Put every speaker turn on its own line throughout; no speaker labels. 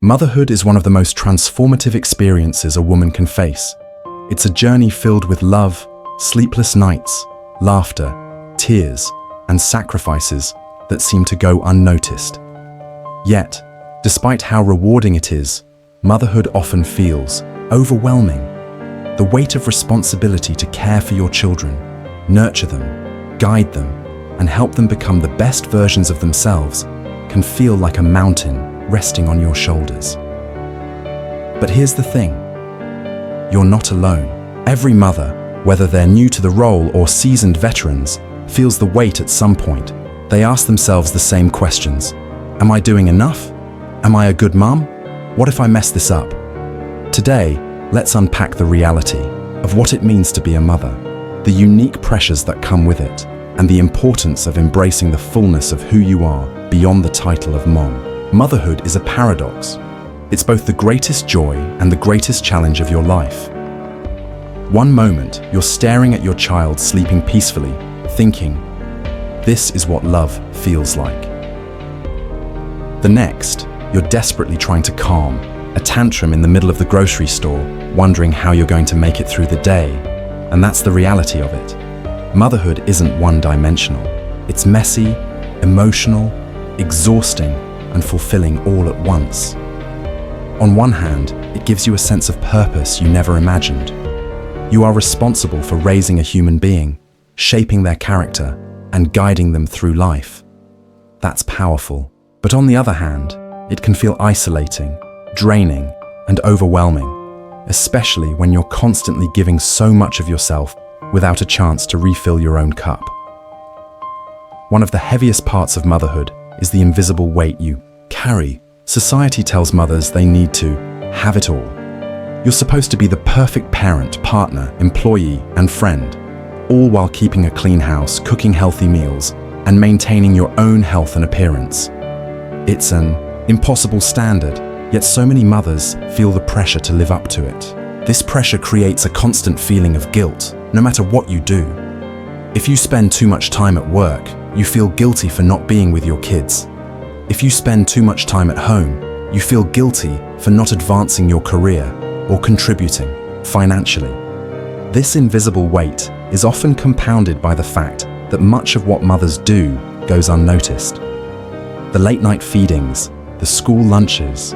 Motherhood is one of the most transformative experiences a woman can face. It's a journey filled with love, sleepless nights, laughter, tears, and sacrifices that seem to go unnoticed. Yet, despite how rewarding it is, motherhood often feels overwhelming. The weight of responsibility to care for your children, nurture them, guide them, and help them become the best versions of themselves can feel like a mountain resting on your shoulders. But here's the thing. You're not alone. Every mother, whether they're new to the role or seasoned veterans, feels the weight at some point. They ask themselves the same questions. Am I doing enough? Am I a good mom? What if I mess this up? Today, let's unpack the reality of what it means to be a mother, the unique pressures that come with it, and the importance of embracing the fullness of who you are beyond the title of mom. Motherhood is a paradox. It's both the greatest joy and the greatest challenge of your life. One moment, you're staring at your child sleeping peacefully, thinking, this is what love feels like. The next, you're desperately trying to calm a tantrum in the middle of the grocery store, wondering how you're going to make it through the day. And that's the reality of it. Motherhood isn't one-dimensional. It's messy, emotional, exhausting, and fulfilling all at once. On one hand, it gives you a sense of purpose you never imagined. You are responsible for raising a human being, shaping their character, and guiding them through life. That's powerful. But on the other hand, it can feel isolating, draining, and overwhelming, especially when you're constantly giving so much of yourself without a chance to refill your own cup. One of the heaviest parts of motherhood is the invisible weight you carry. Society tells mothers they need to have it all. You're supposed to be the perfect parent, partner, employee, and friend, all while keeping a clean house, cooking healthy meals, and maintaining your own health and appearance. It's an impossible standard, yet so many mothers feel the pressure to live up to it. This pressure creates a constant feeling of guilt, no matter what you do. If you spend too much time at work, you feel guilty for not being with your kids. If you spend too much time at home, you feel guilty for not advancing your career or contributing financially. This invisible weight is often compounded by the fact that much of what mothers do goes unnoticed. The late-night feedings, the school lunches,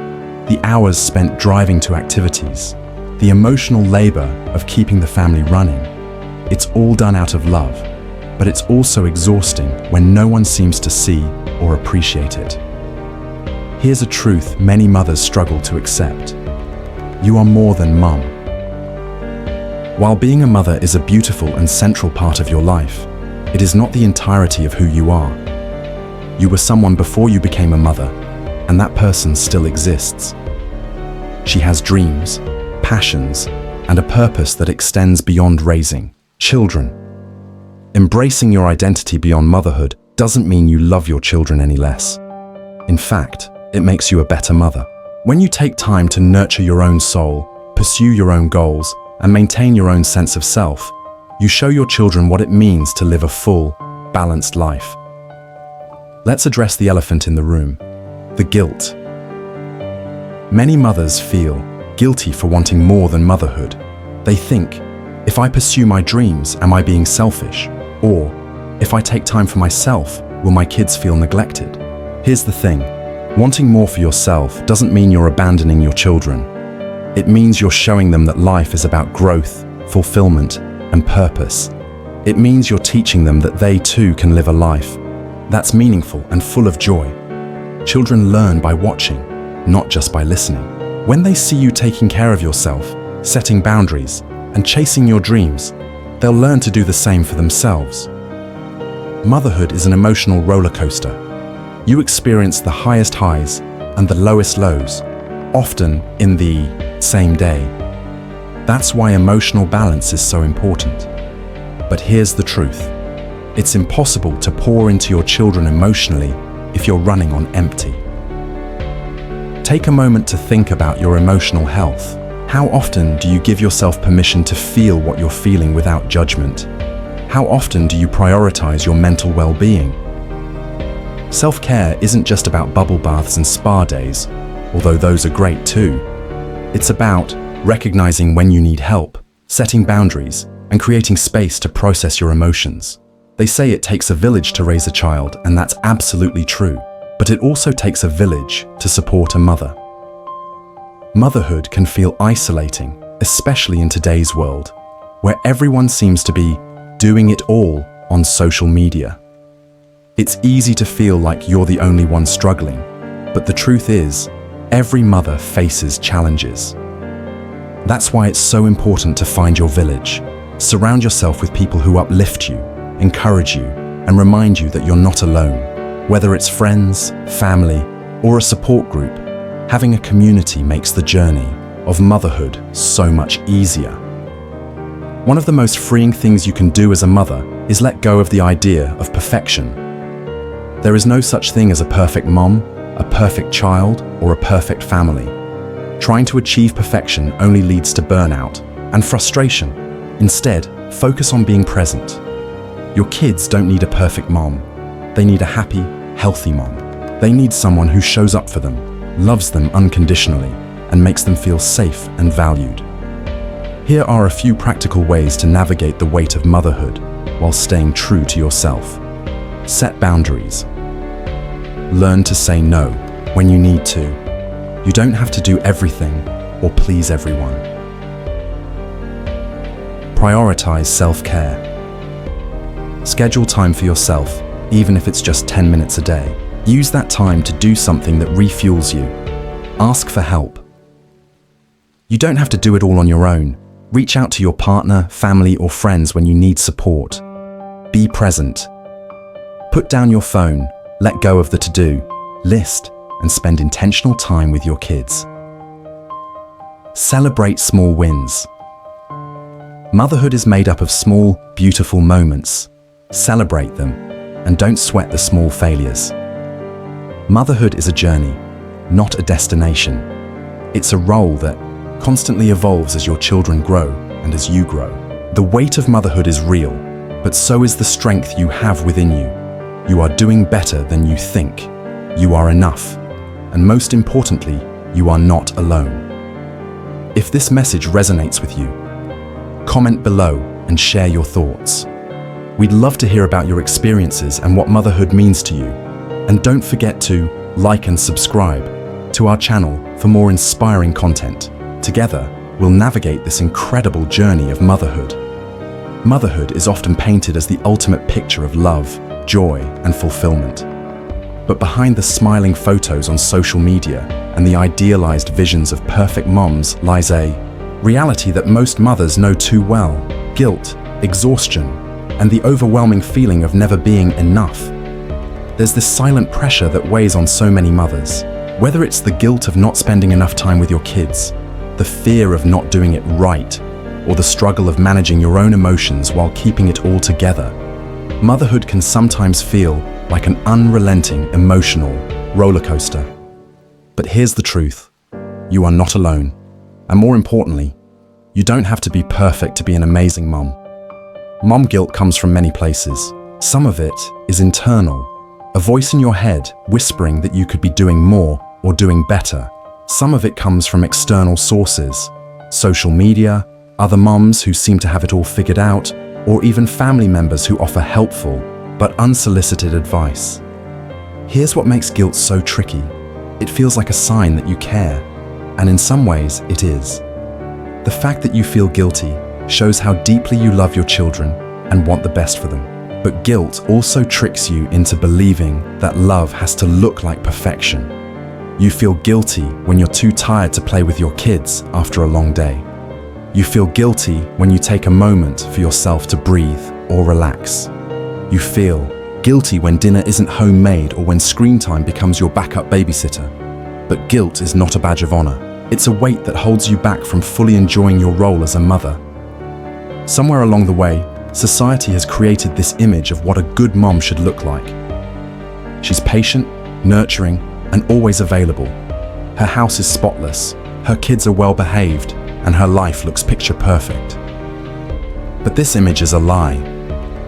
the hours spent driving to activities, the emotional labor of keeping the family running. It's all done out of love, but it's also exhausting when no one seems to see or appreciate it. Here's a truth many mothers struggle to accept. You are more than mum. While being a mother is a beautiful and central part of your life, it is not the entirety of who you are. You were someone before you became a mother, and that person still exists. She has dreams, passions, and a purpose that extends beyond raising children. Embracing your identity beyond motherhood doesn't mean you love your children any less. In fact, it makes you a better mother. When you take time to nurture your own soul, pursue your own goals, and maintain your own sense of self, you show your children what it means to live a full, balanced life. Let's address the elephant in the room, the guilt. Many mothers feel guilty for wanting more than motherhood. They think, if I pursue my dreams, am I being selfish? Or, if I take time for myself, will my kids feel neglected? Here's the thing. Wanting more for yourself doesn't mean you're abandoning your children. It means you're showing them that life is about growth, fulfillment, and purpose. It means you're teaching them that they too can live a life that's meaningful and full of joy. Children learn by watching, not just by listening. When they see you taking care of yourself, setting boundaries, and chasing your dreams, they'll learn to do the same for themselves. Motherhood is an emotional roller coaster. You experience the highest highs and the lowest lows, often in the same day. That's why emotional balance is so important. But here's the truth. It's impossible to pour into your children emotionally if you're running on empty. Take a moment to think about your emotional health. How often do you give yourself permission to feel what you're feeling without judgment? How often do you prioritize your mental well-being? Self-care isn't just about bubble baths and spa days. although those are great too. It's about recognizing when you need help, setting boundaries, and creating space to process your emotions. They say it takes a village to raise a child, and that's absolutely true. But it also takes a village to support a mother. Motherhood can feel isolating, especially in today's world, where everyone seems to be doing it all on social media. It's easy to feel like you're the only one struggling, but the truth is, every mother faces challenges. That's why it's so important to find your village. Surround yourself with people who uplift you, encourage you, and remind you that you're not alone. Whether it's friends, family, or a support group, having a community makes the journey of motherhood so much easier. One of the most freeing things you can do as a mother is let go of the idea of perfection. There is no such thing as a perfect mom, a perfect child, or a perfect family. Trying to achieve perfection only leads to burnout and frustration. Instead, focus on being present. Your kids don't need a perfect mom. They need a happy, healthy mom. They need someone who shows up for them, loves them unconditionally, and makes them feel safe and valued. Here are a few practical ways to navigate the weight of motherhood while staying true to yourself. Set boundaries. Learn to say no when you need to. You don't have to do everything or please everyone. Prioritize self-care. Schedule time for yourself, even if it's just 10 minutes a day. Use that time to do something that refuels you. Ask for help. You don't have to do it all on your own. Reach out to your partner, family, or friends when you need support. Be present. Put down your phone, let go of the to-do list, and spend intentional time with your kids. Celebrate small wins. Motherhood is made up of small, beautiful moments. Celebrate them, and don't sweat the small failures. Motherhood is a journey, not a destination. It's a role that constantly evolves as your children grow and as you grow. The weight of motherhood is real, but so is the strength you have within you. You are doing better than you think. You are enough. And most importantly, you are not alone. If this message resonates with you, comment below and share your thoughts. We'd love to hear about your experiences and what motherhood means to you. And don't forget to like and subscribe to our channel for more inspiring content. Together, we'll navigate this incredible journey of motherhood. Motherhood is often painted as the ultimate picture of love, joy, and fulfillment. But behind the smiling photos on social media and the idealized visions of perfect moms lies a reality that most mothers know too well: guilt, exhaustion, and the overwhelming feeling of never being enough. There's this silent pressure that weighs on so many mothers. Whether it's the guilt of not spending enough time with your kids, the fear of not doing it right, or the struggle of managing your own emotions while keeping it all together, motherhood can sometimes feel like an unrelenting emotional roller coaster. But here's the truth: you are not alone. And more importantly, you don't have to be perfect to be an amazing mom. Mom guilt comes from many places. Some of it is internal, a voice in your head whispering that you could be doing more or doing better. Some of it comes from external sources: social media, other moms who seem to have it all figured out, or even family members who offer helpful but unsolicited advice. Here's what makes guilt so tricky. It feels like a sign that you care, and in some ways it is. The fact that you feel guilty shows how deeply you love your children and want the best for them. But guilt also tricks you into believing that love has to look like perfection. You feel guilty when you're too tired to play with your kids after a long day. You feel guilty when you take a moment for yourself to breathe or relax. You feel guilty when dinner isn't homemade or when screen time becomes your backup babysitter. But guilt is not a badge of honor. It's a weight that holds you back from fully enjoying your role as a mother. Somewhere along the way, society has created this image of what a good mom should look like. She's patient, nurturing, and always available. Her house is spotless, her kids are well behaved, and her life looks picture perfect. But this image is a lie.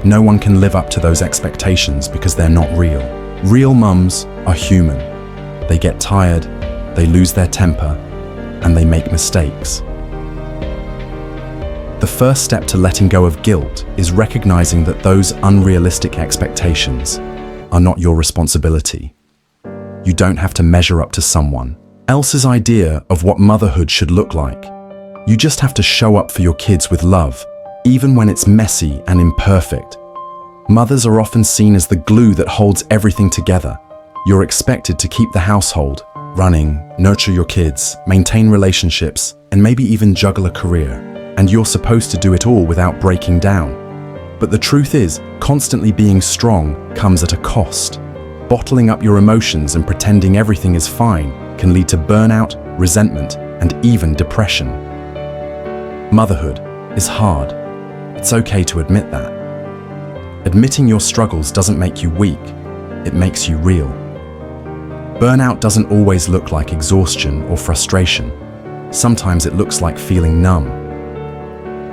No one can live up to those expectations because they're not real. Real mums are human. They get tired, they lose their temper, and they make mistakes. The first step to letting go of guilt is recognizing that those unrealistic expectations are not your responsibility. You don't have to measure up to someone else's idea of what motherhood should look like. You just have to show up for your kids with love, even when it's messy and imperfect. Mothers are often seen as the glue that holds everything together. You're expected to keep the household running, nurture your kids, maintain relationships, and maybe even juggle a career. And you're supposed to do it all without breaking down. But the truth is, constantly being strong comes at a cost. Bottling up your emotions and pretending everything is fine can lead to burnout, resentment, and even depression. Motherhood is hard. It's okay to admit that. Admitting your struggles doesn't make you weak, it makes you real. Burnout doesn't always look like exhaustion or frustration. Sometimes it looks like feeling numb.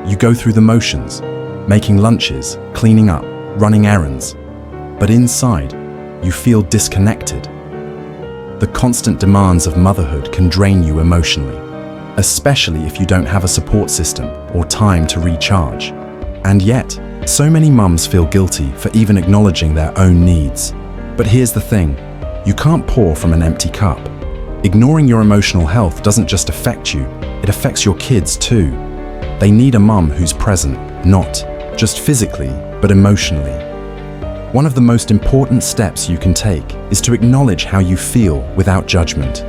You go through the motions, making lunches, cleaning up, running errands, but inside, you feel disconnected. The constant demands of motherhood can drain you emotionally, especially if you don't have a support system or time to recharge. And yet, so many mums feel guilty for even acknowledging their own needs. But here's the thing, you can't pour from an empty cup. Ignoring your emotional health doesn't just affect you, it affects your kids too. They need a mum who's present, not just physically, but emotionally. One of the most important steps you can take is to acknowledge how you feel without judgment.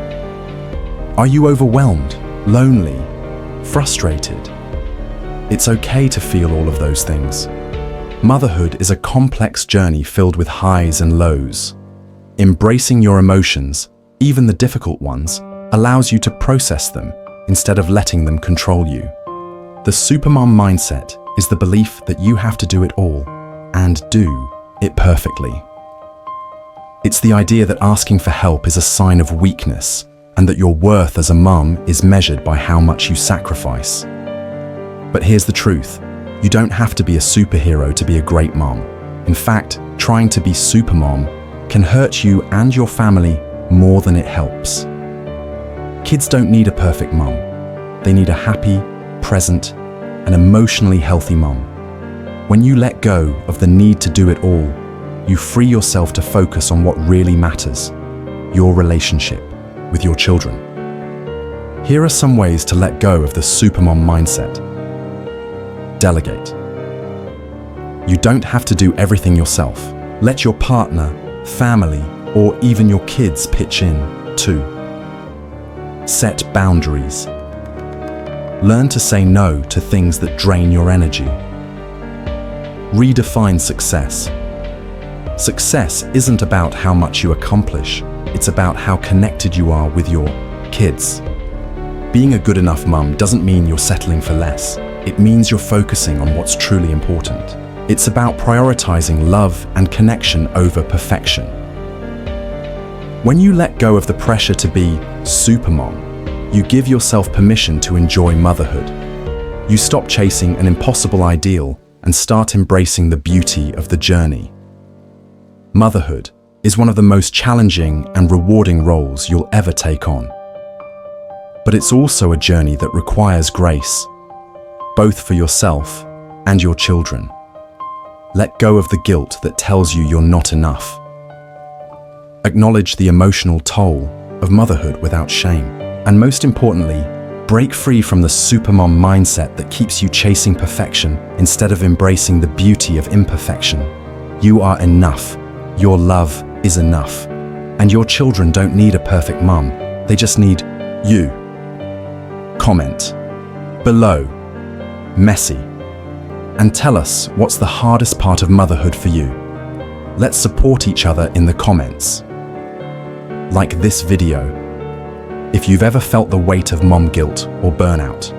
Are you overwhelmed, lonely, frustrated? It's okay to feel all of those things. Motherhood is a complex journey filled with highs and lows. Embracing your emotions, even the difficult ones, allows you to process them instead of letting them control you. The supermom mindset is the belief that you have to do it all and do it perfectly. It's the idea that asking for help is a sign of weakness and that your worth as a mum is measured by how much you sacrifice. But here's the truth, you don't have to be a superhero to be a great mom. In fact, trying to be supermom can hurt you and your family more than it helps. Kids don't need a perfect mum. They need a happy, present, and emotionally healthy mum. When you let go of the need to do it all, you free yourself to focus on what really matters, your relationship with your children. Here are some ways to let go of the supermom mindset. Delegate. You don't have to do everything yourself. Let your partner, family, or even your kids pitch in too. Set boundaries. Learn to say no to things that drain your energy. Redefine success. Success isn't about how much you accomplish, it's about how connected you are with your kids. Being a good enough mum doesn't mean you're settling for less. It means you're focusing on what's truly important. It's about prioritizing love and connection over perfection. When you let go of the pressure to be supermom, you give yourself permission to enjoy motherhood. You stop chasing an impossible ideal and start embracing the beauty of the journey. Motherhood is one of the most challenging and rewarding roles you'll ever take on. But it's also a journey that requires grace, both for yourself and your children. Let go of the guilt that tells you you're not enough. Acknowledge the emotional toll of motherhood without shame. And most importantly, break free from the supermom mindset that keeps you chasing perfection instead of embracing the beauty of imperfection. You are enough. Your love is enough. And your children don't need a perfect mum. They just need you. Comment below, messy, and tell us what's the hardest part of motherhood for you. Let's support each other in the comments. Like this video if you've ever felt the weight of mom guilt or burnout.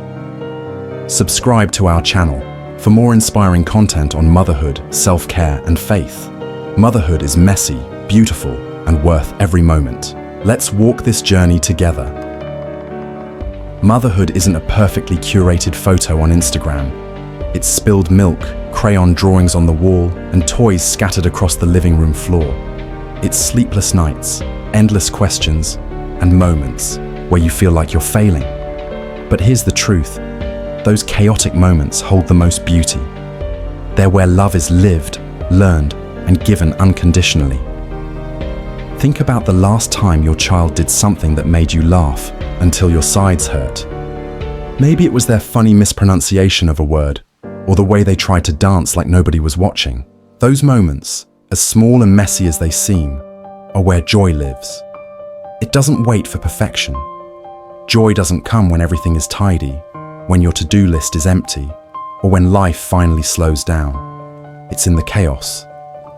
Subscribe to our channel for more inspiring content on motherhood, self-care, and faith. Motherhood is messy, beautiful, and worth every moment. Let's walk this journey together. Motherhood isn't a perfectly curated photo on Instagram. It's spilled milk, crayon drawings on the wall, and toys scattered across the living room floor. It's sleepless nights, endless questions, and moments where you feel like you're failing. But here's the truth. Those chaotic moments hold the most beauty. They're where love is lived, learned, and given unconditionally. Think about the last time your child did something that made you laugh until your sides hurt. Maybe it was their funny mispronunciation of a word, or the way they tried to dance like nobody was watching. Those moments, as small and messy as they seem, are where joy lives. It doesn't wait for perfection. Joy doesn't come when everything is tidy, when your to-do list is empty, or when life finally slows down. It's in the chaos,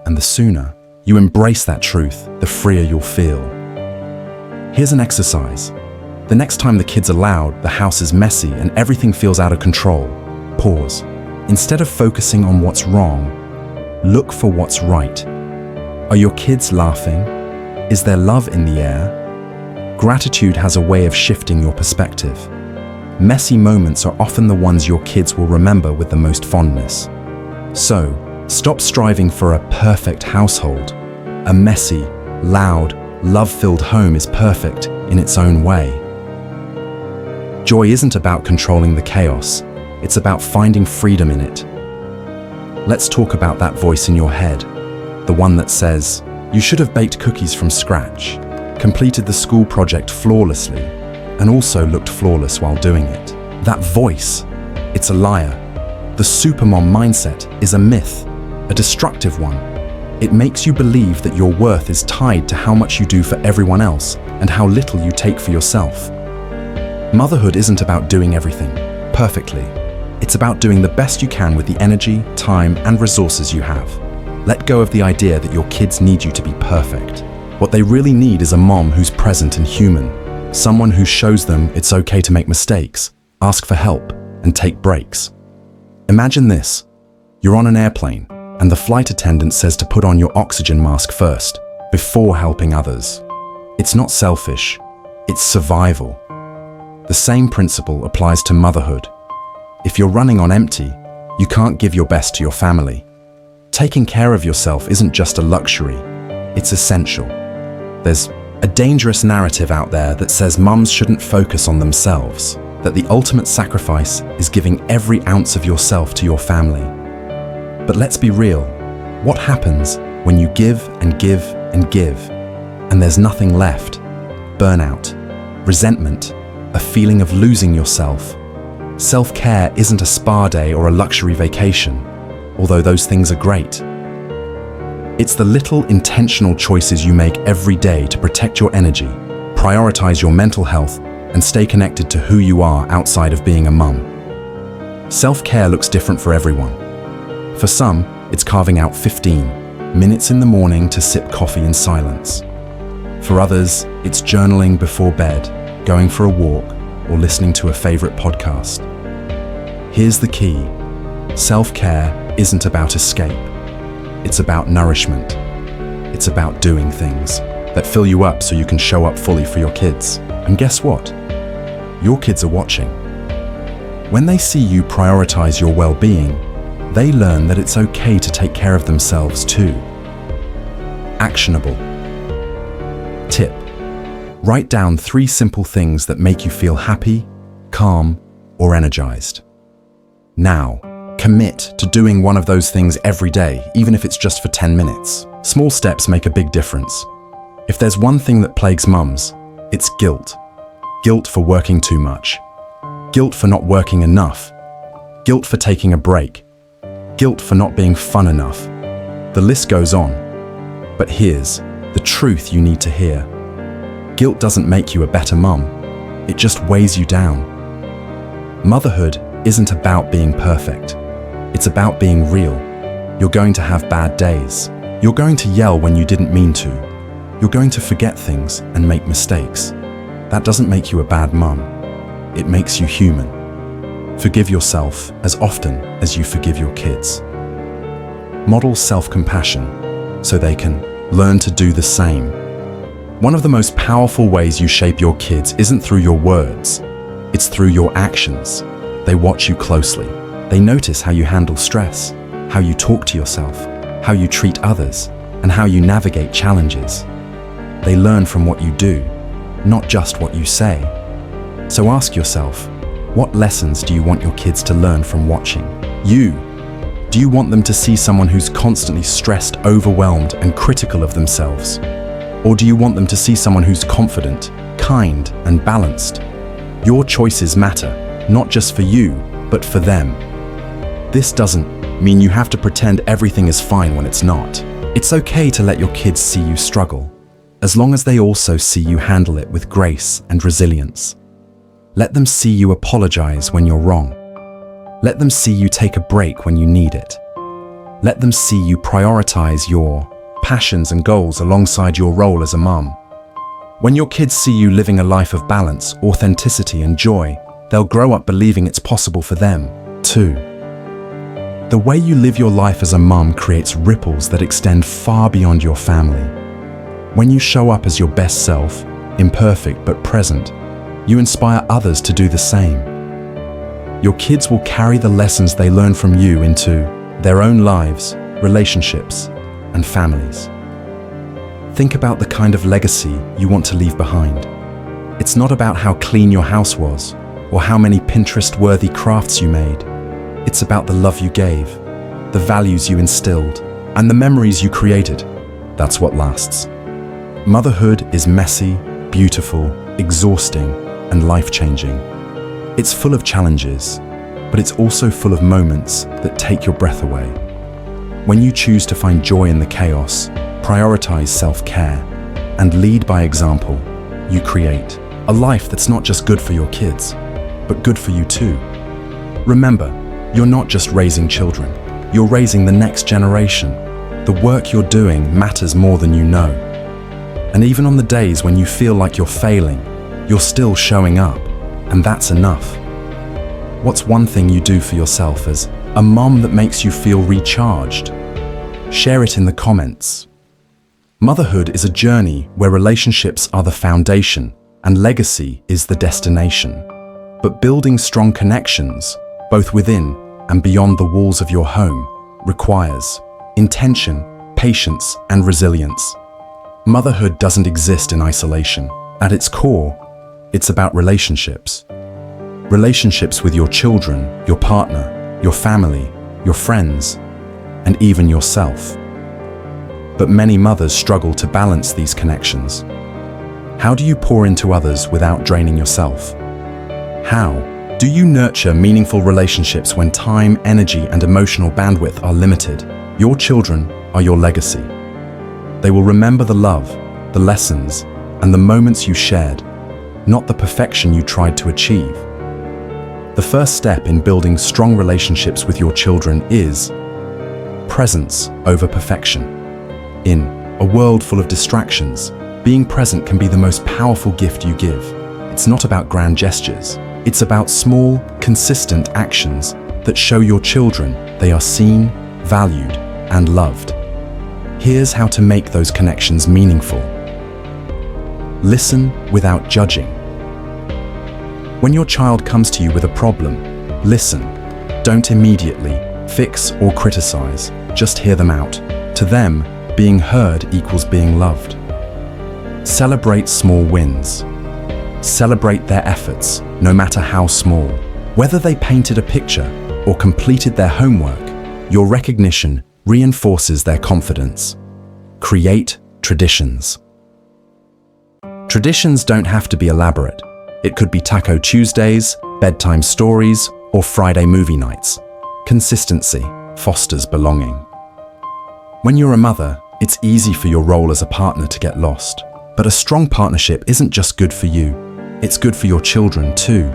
and the sooner you embrace that truth, the freer you'll feel. Here's an exercise. The next time the kids are loud, the house is messy, and everything feels out of control, pause. Instead of focusing on what's wrong, look for what's right. Are your kids laughing? Is there love in the air? Gratitude has a way of shifting your perspective. Messy moments are often the ones your kids will remember with the most fondness. So, stop striving for a perfect household. A messy, loud, love-filled home is perfect in its own way. Joy isn't about controlling the chaos, it's about finding freedom in it. Let's talk about that voice in your head, the one that says, you should have baked cookies from scratch, completed the school project flawlessly, and also looked flawless while doing it. That voice, it's a liar. The supermom mindset is a myth, a destructive one. It makes you believe that your worth is tied to how much you do for everyone else and how little you take for yourself. Motherhood isn't about doing everything perfectly. It's about doing the best you can with the energy, time, and resources you have. Let go of the idea that your kids need you to be perfect. What they really need is a mom who's present and human, someone who shows them it's okay to make mistakes, ask for help, and take breaks. Imagine this. You're on an airplane, and the flight attendant says to put on your oxygen mask first, before helping others. It's not selfish, it's survival. The same principle applies to motherhood. If you're running on empty, you can't give your best to your family. Taking care of yourself isn't just a luxury, it's essential. There's a dangerous narrative out there that says mums shouldn't focus on themselves, that the ultimate sacrifice is giving every ounce of yourself to your family. But let's be real, what happens when you give and give and give, and there's nothing left? Burnout, resentment, a feeling of losing yourself. Self-care isn't a spa day or a luxury vacation, although those things are great. It's the little intentional choices you make every day to protect your energy, prioritize your mental health, and stay connected to who you are outside of being a mum. Self-care looks different for everyone. For some, it's carving out 15 minutes in the morning to sip coffee in silence. For others, it's journaling before bed, going for a walk, or listening to a favorite podcast. Here's the key. Self-care isn't about escape. It's about nourishment. It's about doing things that fill you up so you can show up fully for your kids. And guess what? Your kids are watching. When they see you prioritize your well-being, they learn that it's okay to take care of themselves too. Actionable. Tip. Write down 3 simple things that make you feel happy, calm, or energized. Now, commit to doing one of those things every day, even if it's just for 10 minutes. Small steps make a big difference. If there's one thing that plagues mums, it's guilt. Guilt for working too much. Guilt for not working enough. Guilt for taking a break. Guilt for not being fun enough. The list goes on. But here's the truth you need to hear. Guilt doesn't make you a better mum. It just weighs you down. Motherhood isn't about being perfect. It's about being real. You're going to have bad days. You're going to yell when you didn't mean to. You're going to forget things and make mistakes. That doesn't make you a bad mum. It makes you human. Forgive yourself as often as you forgive your kids. Model self-compassion so they can learn to do the same. One of the most powerful ways you shape your kids isn't through your words, it's through your actions. They watch you closely. They notice how you handle stress, how you talk to yourself, how you treat others, and how you navigate challenges. They learn from what you do. not just what you say. So ask yourself, what lessons do you want your kids to learn from watching you? Do you want them to see someone who's constantly stressed, overwhelmed, and critical of themselves? Or do you want them to see someone who's confident, kind, and balanced? Your choices matter, not just for you, but for them. This doesn't mean you have to pretend everything is fine when it's not. It's okay to let your kids see you struggle, as long as they also see you handle it with grace and resilience. Let them see you apologize when you're wrong. Let them see you take a break when you need it. Let them see you prioritize your passions and goals alongside your role as a mum. When your kids see you living a life of balance, authenticity, and joy, they'll grow up believing it's possible for them, too. The way you live your life as a mum creates ripples that extend far beyond your family. When you show up as your best self, imperfect but present, you inspire others to do the same. Your kids will carry the lessons they learn from you into their own lives, relationships, and families. Think about the kind of legacy you want to leave behind. It's not about how clean your house was or how many Pinterest-worthy crafts you made. It's about the love you gave, the values you instilled, and the memories you created. That's what lasts. Motherhood is messy, beautiful, exhausting, and life-changing. It's full of challenges, but it's also full of moments that take your breath away. When you choose to find joy in the chaos, prioritize self-care, and lead by example, you create a life that's not just good for your kids, but good for you too. Remember, you're not just raising children, you're raising the next generation. The work you're doing matters more than you know. And even on the days when you feel like you're failing, you're still showing up, and that's enough. What's one thing you do for yourself as a mum that makes you feel recharged? Share it in the comments. Motherhood is a journey where relationships are the foundation and legacy is the destination. But building strong connections, both within and beyond the walls of your home, requires intention, patience, and resilience. Motherhood doesn't exist in isolation. At its core, it's about relationships. Relationships with your children, your partner, your family, your friends, and even yourself. But many mothers struggle to balance these connections. How do you pour into others without draining yourself? How do you nurture meaningful relationships when time, energy, and emotional bandwidth are limited? Your children are your legacy. They will remember the love, the lessons, and the moments you shared, not the perfection you tried to achieve. The first step in building strong relationships with your children is presence over perfection. In a world full of distractions, being present can be the most powerful gift you give. It's not about grand gestures. It's about small, consistent actions that show your children they are seen, valued, and loved. Here's how to make those connections meaningful. Listen without judging. When your child comes to you with a problem, listen. Don't immediately fix or criticize, just hear them out. To them, being heard equals being loved. Celebrate small wins. Celebrate their efforts, no matter how small. Whether they painted a picture or completed their homework, your recognition reinforces their confidence. Create traditions. Traditions don't have to be elaborate. It could be Taco Tuesdays, bedtime stories, or Friday movie nights. Consistency fosters belonging. When you're a mother, it's easy for your role as a partner to get lost. But a strong partnership isn't just good for you, it's good for your children too.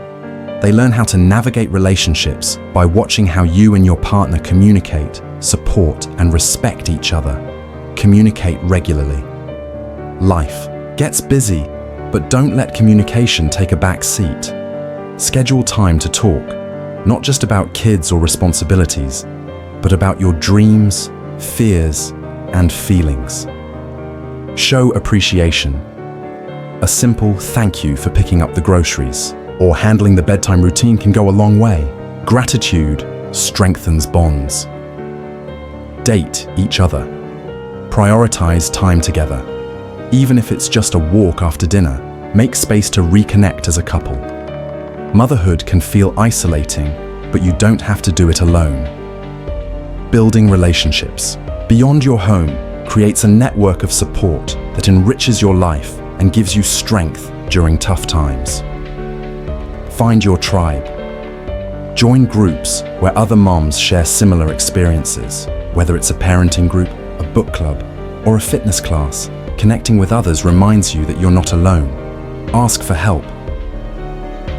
They learn how to navigate relationships by watching how you and your partner communicate, support, and respect each other. Communicate regularly. Life gets busy, but don't let communication take a back seat. Schedule time to talk, not just about kids or responsibilities, but about your dreams, fears, and feelings. Show appreciation. A simple thank you for picking up the groceries or handling the bedtime routine can go a long way. Gratitude strengthens bonds. Date each other. Prioritize time together. Even if it's just a walk after dinner, Make space to reconnect as a couple. Motherhood can feel isolating, but you don't have to do it alone. Building relationships beyond your home creates a network of support that enriches your life and gives you strength during tough times. Find your tribe. Join groups where other moms share similar experiences, whether it's a parenting group, a book club, or a fitness class. Connecting with others reminds you that you're not alone. Ask for help.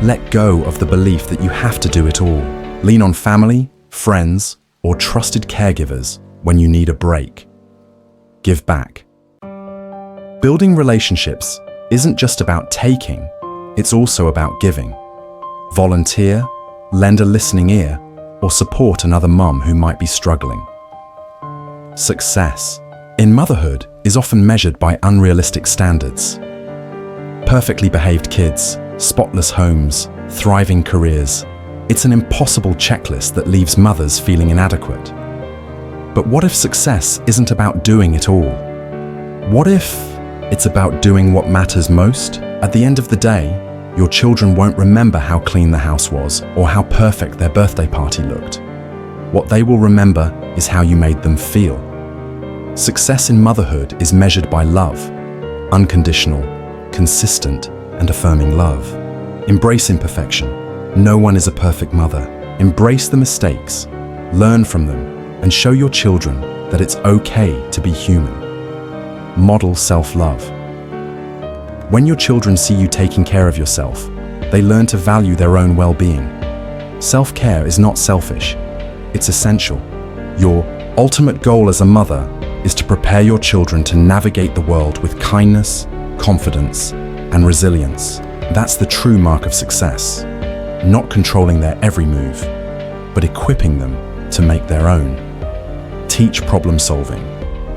Let go of the belief that you have to do it all. Lean on family, friends, or trusted caregivers when you need a break. Give back. Building relationships isn't just about taking, it's also about giving. Volunteer, lend a listening ear, or support another mum who might be struggling. Success in motherhood is often measured by unrealistic standards. Perfectly behaved kids, spotless homes, thriving careers. It's an impossible checklist that leaves mothers feeling inadequate. But what if success isn't about doing it all? What if it's about doing what matters most? At the end of the day, your children won't remember how clean the house was or how perfect their birthday party looked. What they will remember is how you made them feel. Success in motherhood is measured by love, unconditional, consistent, and affirming love. Embrace imperfection. No one is a perfect mother. Embrace the mistakes, learn from them, and show your children that it's okay to be human. Model self-love. When your children see you taking care of yourself, they learn to value their own well-being. Self-care is not selfish, it's essential. Your ultimate goal as a mother is to prepare your children to navigate the world with kindness, confidence, and resilience. That's the true mark of success. Not controlling their every move, but equipping them to make their own. Teach problem solving.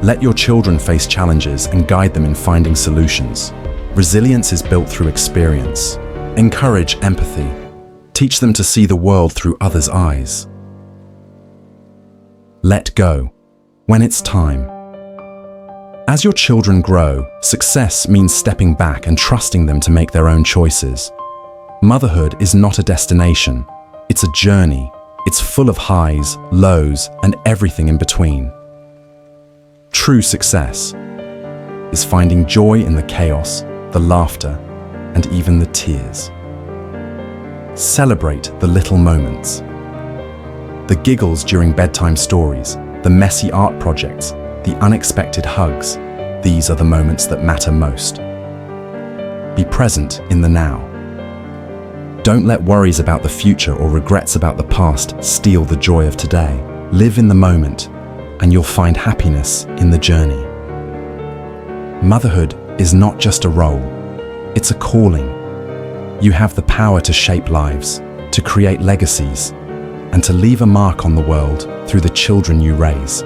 Let your children face challenges and guide them in finding solutions. Resilience is built through experience. Encourage empathy. Teach them to see the world through others' eyes. Let go when it's time. As your children grow, success means stepping back and trusting them to make their own choices. Motherhood is not a destination, it's a journey. It's full of highs, lows, and everything in between. True success is finding joy in the chaos, the laughter, and even the tears. Celebrate the little moments. The giggles during bedtime stories, the messy art projects, the unexpected hugs. These are the moments that matter most. Be present in the now. Don't let worries about the future or regrets about the past steal the joy of today. Live in the moment, and you'll find happiness in the journey. Motherhood is not just a role, it's a calling. You have the power to shape lives, to create legacies, and to leave a mark on the world through the children you raise.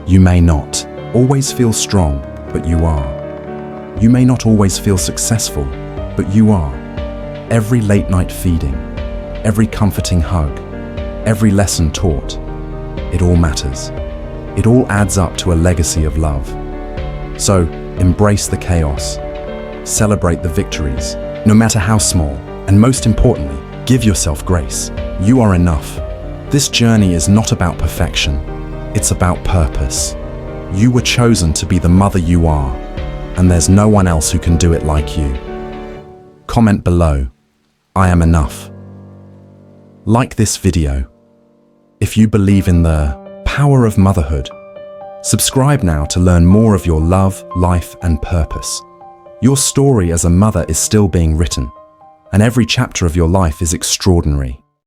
You may not always feel strong, but you are. You may not always feel successful, but you are. Every late night feeding, every comforting hug, every lesson taught, it all matters. It all adds up to a legacy of love. So, embrace the chaos. Celebrate the victories, no matter how small, and most importantly, give yourself grace. You are enough. This journey is not about perfection, it's about purpose. You were chosen to be the mother you are, and there's no one else who can do it like you. Comment below, I am enough. Like this video. If you believe in the power of motherhood, subscribe now to learn more of your love, life, and purpose. Your story as a mother is still being written, and every chapter of your life is extraordinary.